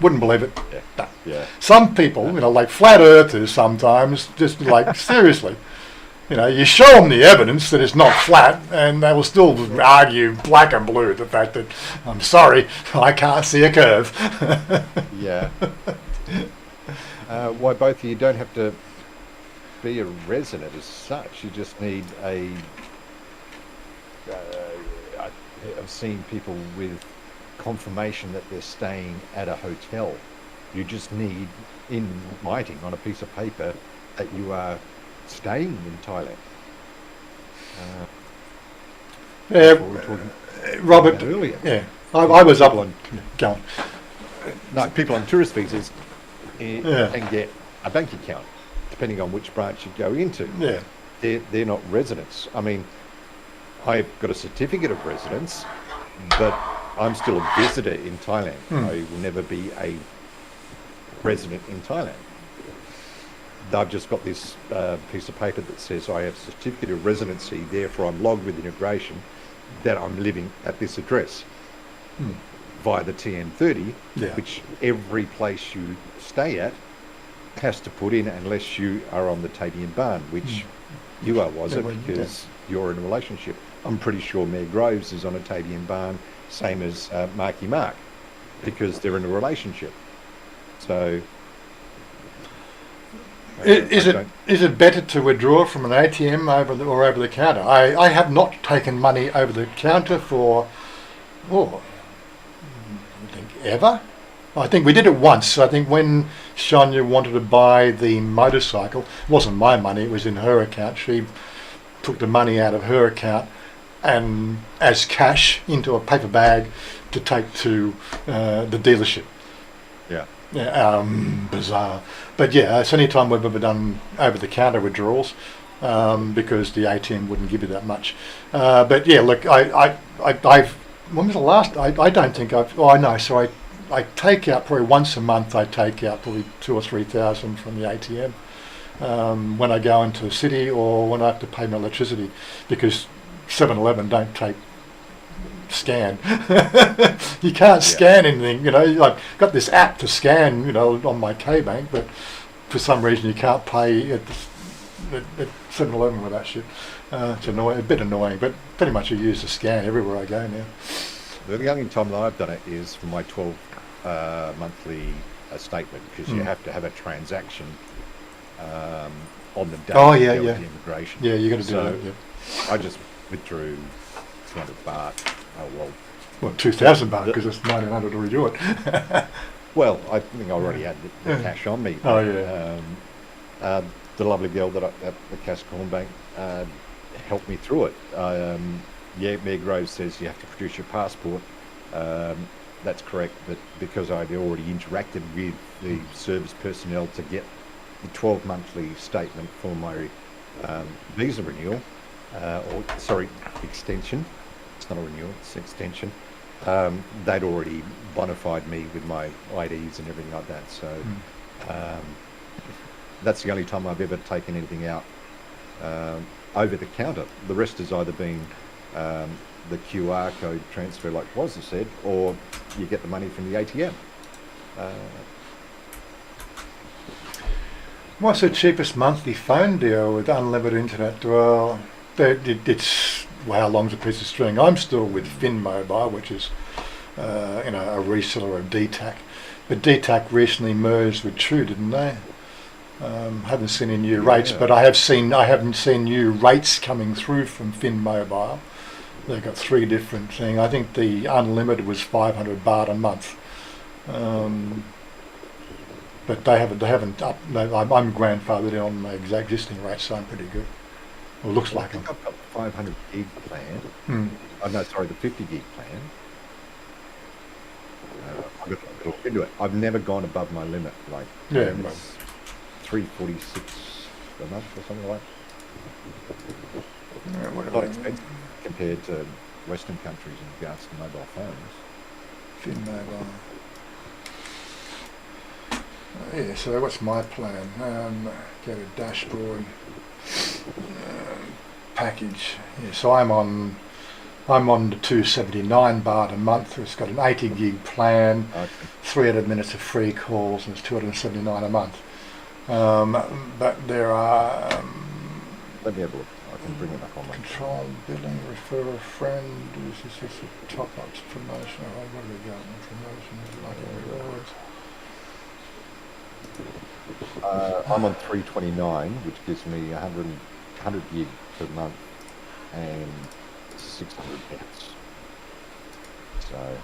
wouldn't believe it. Yeah. No. Yeah. Some people, like flat earthers sometimes, just like, seriously, you show them the evidence that it's not flat and they will still argue black and blue the fact that, I'm sorry, I can't see a curve. Yeah. Why both of you don't have to be a resident as such. You just need I've seen people with confirmation that they're staying at a hotel. You just need in writing on a piece of paper that you are staying in Thailand. Yeah, What we were talking Robert. about earlier. Yeah, I was up on. Go on. No, people on tourist visas Yeah. can get a bank account, depending on which branch you go into. Yeah. They're not residents. I mean, I've got a certificate of residence, but I'm still a visitor in Thailand. I will never be a resident in Thailand. I've just got this piece of paper that says I have a certificate of residency, therefore I'm logged with immigration that I'm living at this address via the TN30, which every place you stay at has to put in unless you are on the Tabian Ban, which you are, was it? Because you're in a relationship. I'm pretty sure Mayor Groves is on a Tabian Ban, same as Marky Mark, because they're in a relationship. So... Is it better to withdraw from an ATM over the counter? I have not taken money over the counter for, I think ever. I think we did it once. I think when Chanya wanted to buy the motorcycle, it wasn't my money, it was in her account. She took the money out of her account and as cash into a paper bag to take to the dealership. Yeah. Yeah, bizarre. But yeah, it's the only time we've ever done over-the-counter withdrawals. because the ATM wouldn't give you that much. But yeah, look, I've when was the last? I don't think I've. Oh, I know. So I take out probably once a month. I take out probably 2,000 or 3,000 from the ATM when I go into the city or when I have to pay my electricity, because 7-Eleven don't take scan. You can't scan anything. You know, I've got this app to scan. You know, on my K-Bank, but for some reason you can't pay at 7-Eleven with that shit. It's annoying, a bit annoying, but pretty much I use the scan everywhere I go now. The only time that I've done it is for my 12 monthly statement, because you have to have a transaction on the day Oh, of yeah, the yeah. immigration. Yeah, you got to do So that. Yeah. I just withdrew 200 baht. Oh well. Well, 2,000 baht because it's 1,900 to redo it. Well, I think I already had the cash on me. Oh yeah. The lovely girl that at the Capricorn Bank helped me through it. Mayor Groves says you have to produce your passport. That's correct, but because I'd already interacted with the service personnel to get the 12 monthly statement for my visa renewal, extension. It's not a renewal, it's an extension. They'd already bona fide me with my IDs and everything like that. So that's the only time I've ever taken anything out over the counter. The rest has either been the QR code transfer, like Wazza said, or you get the money from the ATM. What's the cheapest monthly phone deal with unlimited internet? Well, it's how long's a piece of string. I'm still with Fin Mobile, which is a reseller of DTAC. But DTAC recently merged with True, didn't they? Haven't seen any new rates, but I haven't seen new rates coming through from Fin Mobile. They've got 3 different things. I think the unlimited was 500 baht a month. But they haven't up. No, I'm grandfathered in on my existing rates, so I'm pretty good. Well, it looks like them. I've got the 500 gig plan. Oh no, sorry, the 50 gig plan. I've got to look into it. I've never gone above my limit. Like it's 346 a month or something like that. Not expensive compared to Western countries in regards to mobile phones. Fin Mobile. Yeah, so what's my plan? Go to dashboard, package. Yeah, so I'm on the 279 baht a month. It's got an 80 gig plan, 300 minutes of free calls, and it's 279 a month. But there are Let me have a look. I can bring it up on my control billing, refer a friend. This is a top-ups promotion. Oh, what have we got? Promotions, like rewards. I'm on 329, which gives me 100 gig per month and 600 minutes. So,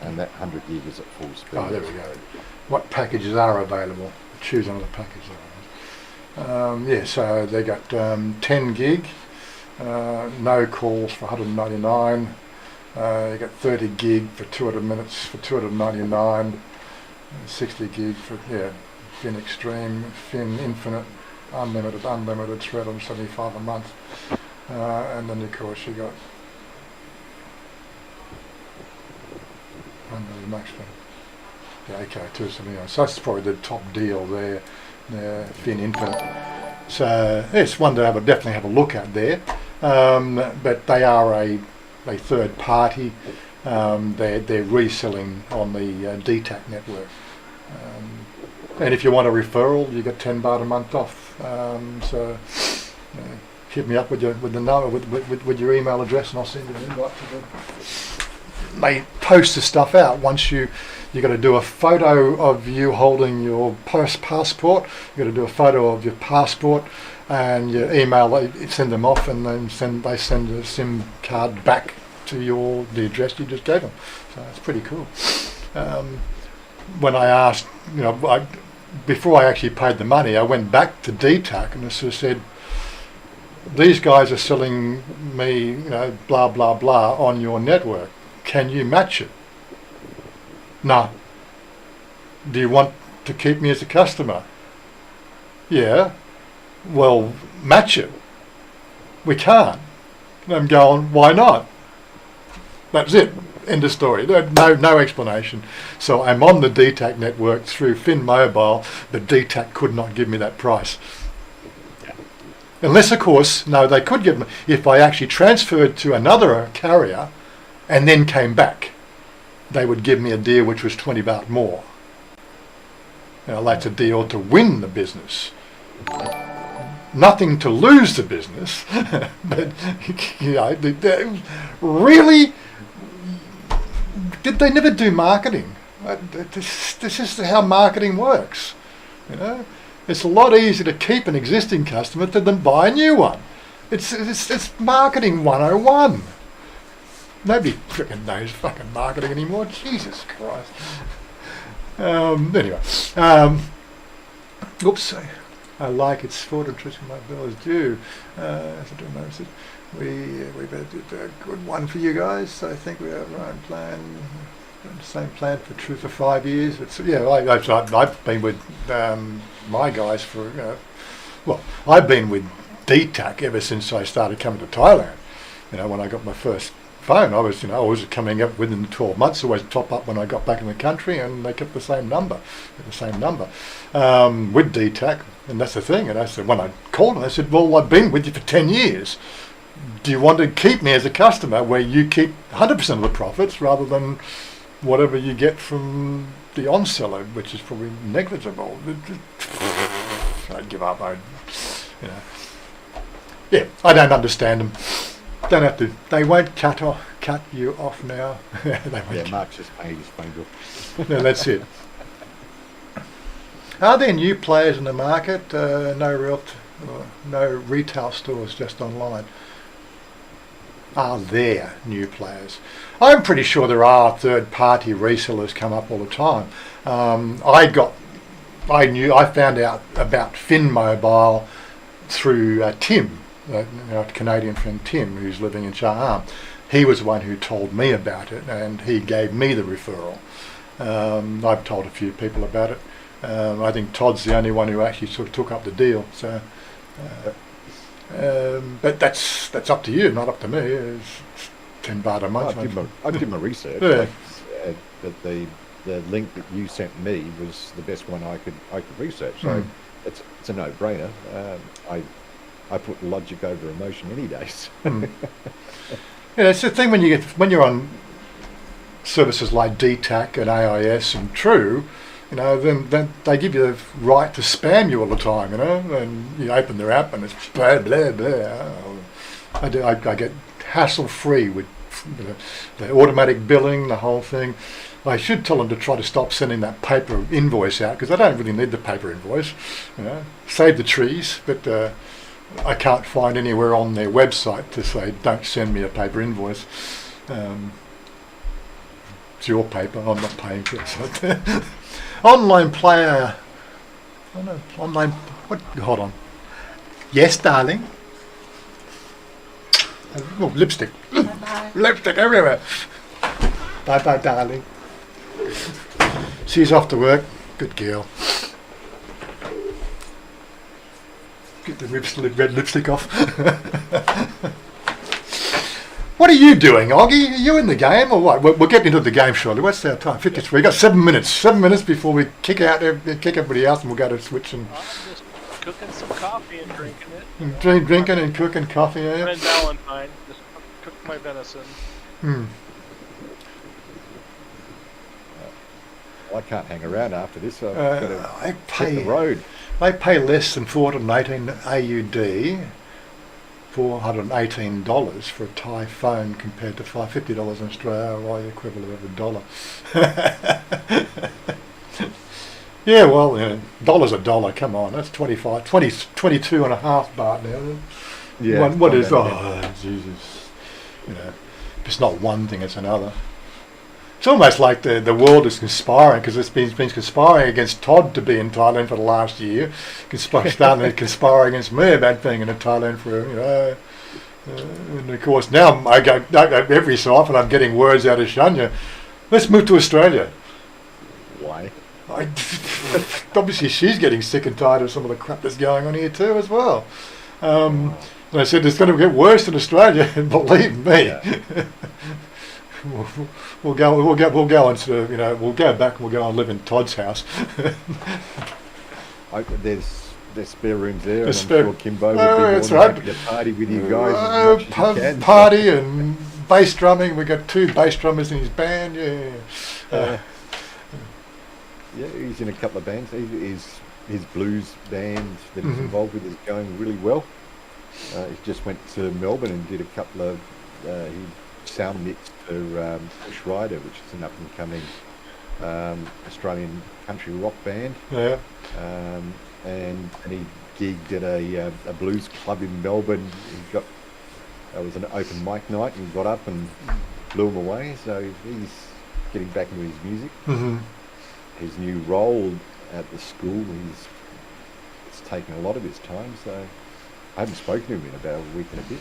and that 100 gig is at full speed. Oh, there we go. What packages are available? Choose another package. Yeah, so they got 10 gig, no calls for 199. You got 30 gig for 200 minutes for 299. 60 gig for Fin Extreme, Fin Infinite, unlimited, 375 a month, and then of course you got unlimited maximum. Yeah, okay, 279. So that's probably the top deal there, Fin Infinite. So it's one to definitely have a look at there. But they are a third party. They're reselling on the DTAC network, and if you want a referral, you get 10 baht a month off. So hit me up with the number with your email address, and I'll send you an invite to them. They post the stuff out. Once you got to do a photo of you holding your passport. You got to do a photo of your passport and your email. They send them off, and then they send a SIM card back to the address you just gave them. So it's pretty cool. When I asked, before I actually paid the money, I went back to DTAC and I sort of said, these guys are selling me, blah, blah, blah on your network. Can you match it? No. Do you want to keep me as a customer? Yeah. well, match it. We can't. And I'm going, why not? That's it. End of story. No explanation. So I'm on the DTAC network through Fin Mobile, but DTAC could not give me that price. Unless, of course, no, they could give me, if I actually transferred to another carrier and then came back, they would give me a deal which was 20 baht more. Now, that's a deal to win the business. Nothing to lose the business, but, you know, really, did they never do marketing? This is how marketing works, you know. It's a lot easier to keep an existing customer than buy a new one. It's marketing 101. Nobody freaking knows fucking marketing anymore. Jesus Christ. Anyway, oops. I like it's sport and treating my bill is due. As I do notice it, we better do a good one for you guys. I think we have our own plan. The same plan for True for 5 years. It's, yeah, I've been with my guys for, well, I've been with DTAC ever since I started coming to Thailand. You know, when I got my first phone, I was coming up within 12 months, always top up when I got back in the country, and they kept the same number, with DTAC, and that's the thing. And I said, when I called them, I said, well, I've been with you for 10 years. Do you want to keep me as a customer where you keep 100% of the profits rather than whatever you get from the on-seller, which is probably negligible? I'd give up. Yeah, I don't understand them. Don't have to. They won't cut you off now. They won't. Mark's just paid his phone bill. No, that's it. Are there new players in the market? No retail stores, just online. Are there new players? I'm pretty sure there are third-party resellers come up all the time. I found out about Fin Mobile through Tim, our Canadian friend Tim, who's living in Chanya. He was the one who told me about it, and he gave me the referral. I've told a few people about it. I think Todd's the only one who actually sort of took up the deal. So, but that's up to you, not up to me. It's 10 baht a month. I did my research. Yeah. But the link that you sent me was the best one I could research. So it's a no-brainer. I put logic over emotion any days. Yeah, it's the thing when you're on services like DTAC and AIS and True, then they give you the right to spam you all the time, and you open their app and it's blah blah blah. I get hassle-free with the automatic billing, the whole thing. I should tell them to try to stop sending that paper invoice out, because I don't really need the paper invoice. Save the trees, but I can't find anywhere on their website to say don't send me a paper invoice. It's your paper. I'm not paying for it. So online player. Oh no, online. What? Hold on. Yes, darling. Oh, lipstick. Bye-bye. Lipstick everywhere. Bye bye, darling. She's off to work. Good girl. Get the red lipstick off. What are you doing, Oggy? Are you in the game or what? We'll get into the game shortly. What's our time? 53. We've got 7 minutes. 7 minutes before we kick everybody out, and we'll go to switch and... I'm just cooking some coffee and drinking it. Drinking and cooking coffee, yeah. And Valentine. Just cooked my venison. I can't hang around after this. So I've got to hit the road. I pay less than 418 AUD, $418 for a Thai phone compared to $550 in Australia, or the equivalent of $1. Yeah, well, dollar's a dollar. Come on, that's 22 and a half baht now. Yeah. What is? Oh, Jesus! It's not one thing; it's another. It's almost like the world is conspiring, because it's been conspiring against Todd to be in Thailand for the last year, starting to conspire against me about being in Thailand for and of course now I go every so often I'm getting words out of Chanya. Let's move to Australia. Why? Obviously, she's getting sick and tired of some of the crap that's going on here too, as well. And I said it's going to get worse in Australia, and believe me. Yeah. We'll go and sort of, we'll go back and we'll go and live in Todd's house. There's spare rooms there, and I'm spare- sure Kimbo would be Oh, more that's than right. happy to party with you guys as much as you can. Party and bass drumming. We got 2 bass drummers in his band. Yeah. Yeah, he's in a couple of bands. His blues band that he's involved with is going really well. He just went to Melbourne and did a couple of he sound mixed for Push Rider, which is an up and coming Australian country rock band. Yeah. And he gigged at a blues club in Melbourne. It was an open mic night, and he got up and blew him away. So he's getting back into his music. Mm-hmm. His new role at the school, it's taken a lot of his time. So I haven't spoken to him in about a week and a bit.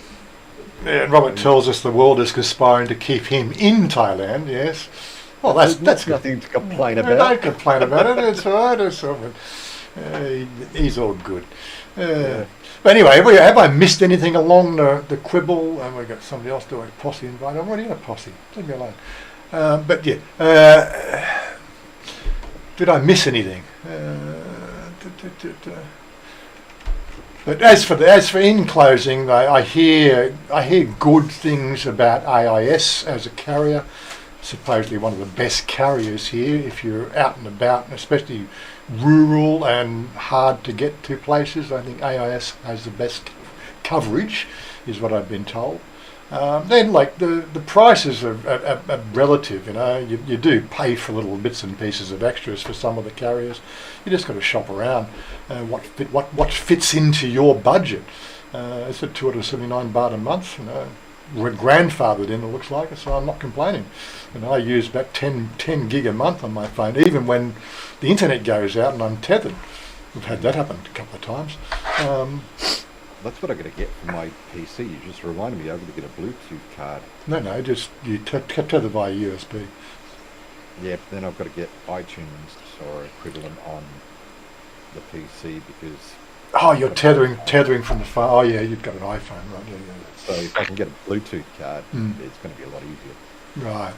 Yeah, and Robert tells us the world is conspiring to keep him in Thailand. Yes. Well, that's good. Nothing to complain about. Don't complain about it. It's all right. It's all right. He's all good. Yeah. But anyway, have I missed anything along the quibble? And we've got somebody else doing a posse invite. I'm already in a posse. Leave me alone. But yeah, did I miss anything? But as for in closing, I hear good things about AIS as a carrier. Supposedly one of the best carriers here if you're out and about, and especially rural and hard to get to places. I think AIS has the best coverage, is what I've been told. Then, like the prices are relative. You do pay for little bits and pieces of extras for some of the carriers. You just got to shop around what fits into your budget. It's at 279 baht a month. We're grandfathered in, it looks like, so I'm not complaining. I use about 10 gig a month on my phone, even when the internet goes out and I'm tethered. We've had that happen a couple of times. That's what I got to get for my PC. You just reminded me, I've got to get a Bluetooth card. No, just you tether via USB. Yeah, but then I've got to get iTunes or equivalent on the PC because... Oh, you're tethering from the phone. Oh, yeah, you've got an iPhone, right? Yeah. So if I can get a Bluetooth card, it's going to be a lot easier. Right.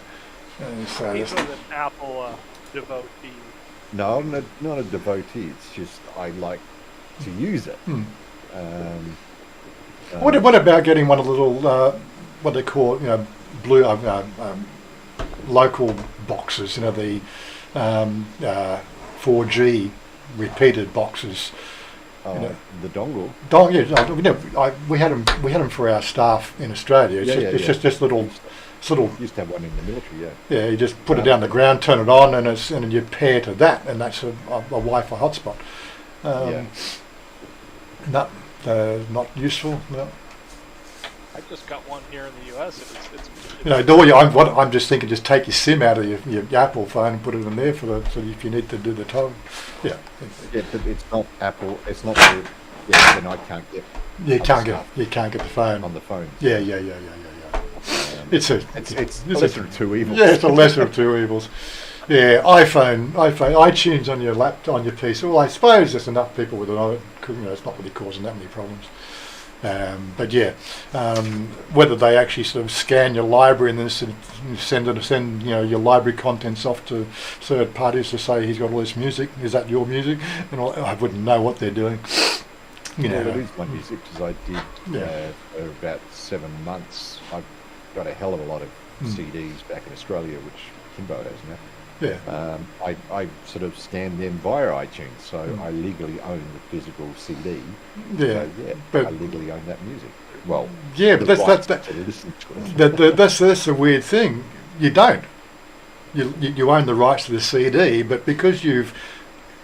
So He's an Apple devotee. No, I'm not a devotee. It's just I like to use it. What about getting one of the little what they call blue local boxes? The 4G repeated boxes. The dongle. We had them for our staff in Australia. It's just little. Used to have one in the military, yeah. Yeah, you just put it down the ground, turn it on, and then you pair to that, and that's a Wi-Fi hotspot. Not useful. No. I just got one here in the US. I'm just thinking, just take your SIM out of your Apple phone and put it in there so if you need to do the time. Yeah. Yeah, but it's not Apple. It's not. Then I can't get. You can't get the phone on the phone. Yeah. It's lesser of two evils. Yeah, it's a lesser of two evils. Yeah, iPhone, iTunes on your laptop, on your PC. Well, I suppose there's enough people with it. It's not really causing that many problems. But yeah, whether they actually sort of scan your library and then send your library contents off to third parties to say he's got all this music. Is that your music? And I wouldn't know what they're doing. It is my music because I did for about 7 months. I've got a hell of a lot of CDs back in Australia, which Kimbo has now. Yeah. I sort of scanned them via iTunes, so I legally own the physical CD. Yeah. So, but I legally own that music. Well, yeah, but that's the weird thing. You don't. You own the rights to the CD, but because you've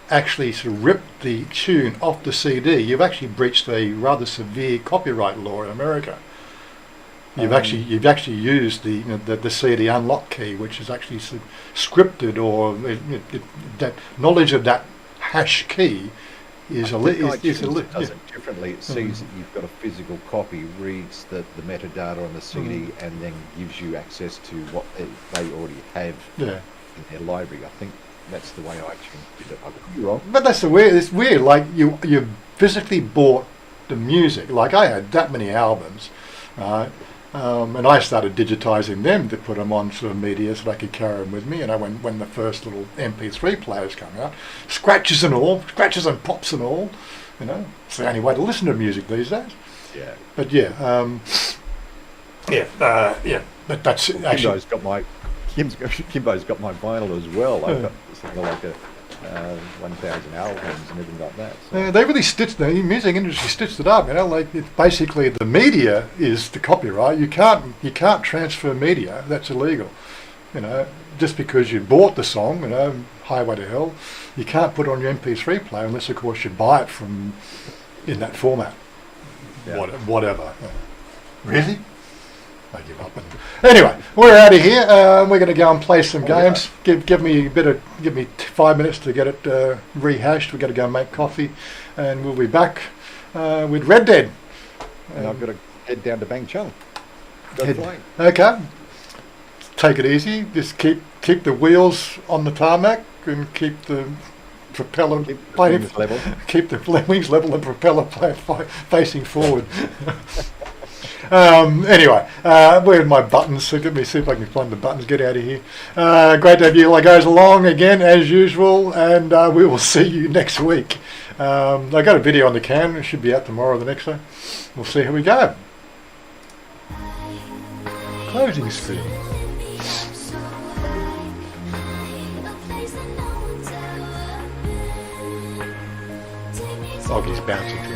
actually sort of ripped the tune off the CD, you've actually breached a rather severe copyright law in America. You've actually used the CD unlock key, which is actually scripted, or that knowledge of that hash key is iTunes does it differently. It sees that you've got a physical copy, reads the metadata on the CD, and then gives you access to what they already have in their library. I think that's the way I did it. I could be wrong. But that's the weird. It's weird. Like you physically bought the music. Like I had that many albums, right? And I started digitizing them to put them on sort of media so that I could carry them with me. You know, when the first little MP3 players come out, scratches and all, scratches and pops and all. You know, it's the only way to listen to music these days. Yeah. But yeah, yeah. But that's actually. Kimbo's got my vinyl as well. I've got something like 1,000 albums and everything like that. So. They really stitched the music industry stitched it up. You know, like it's basically the media is the copyright. You can't transfer media. That's illegal. You know, just because you bought the song, you know, Highway to Hell, you can't put it on your MP3 player unless, of course, you buy it from in that format. Yeah. Whatever. Really? I give up. Anyway, we're out of here. We're going to go and play some games. Give me 5 minutes to get it rehashed. We've got to go and make coffee, and we'll be back with Red Dead. And I've got to head down to Bang Chung. Okay. Take it easy. Just keep the wheels on the tarmac and keep the propeller level. Keep the wings level and propeller facing forward. Anyway, where are my buttons? So let me see if I can find the buttons. Get out of here. Great to have you. Goes along again as usual, and we will see you next week. I got a video on the can. It should be out tomorrow or the next day. We'll see how we go. Closing screen. Oggy's bouncing.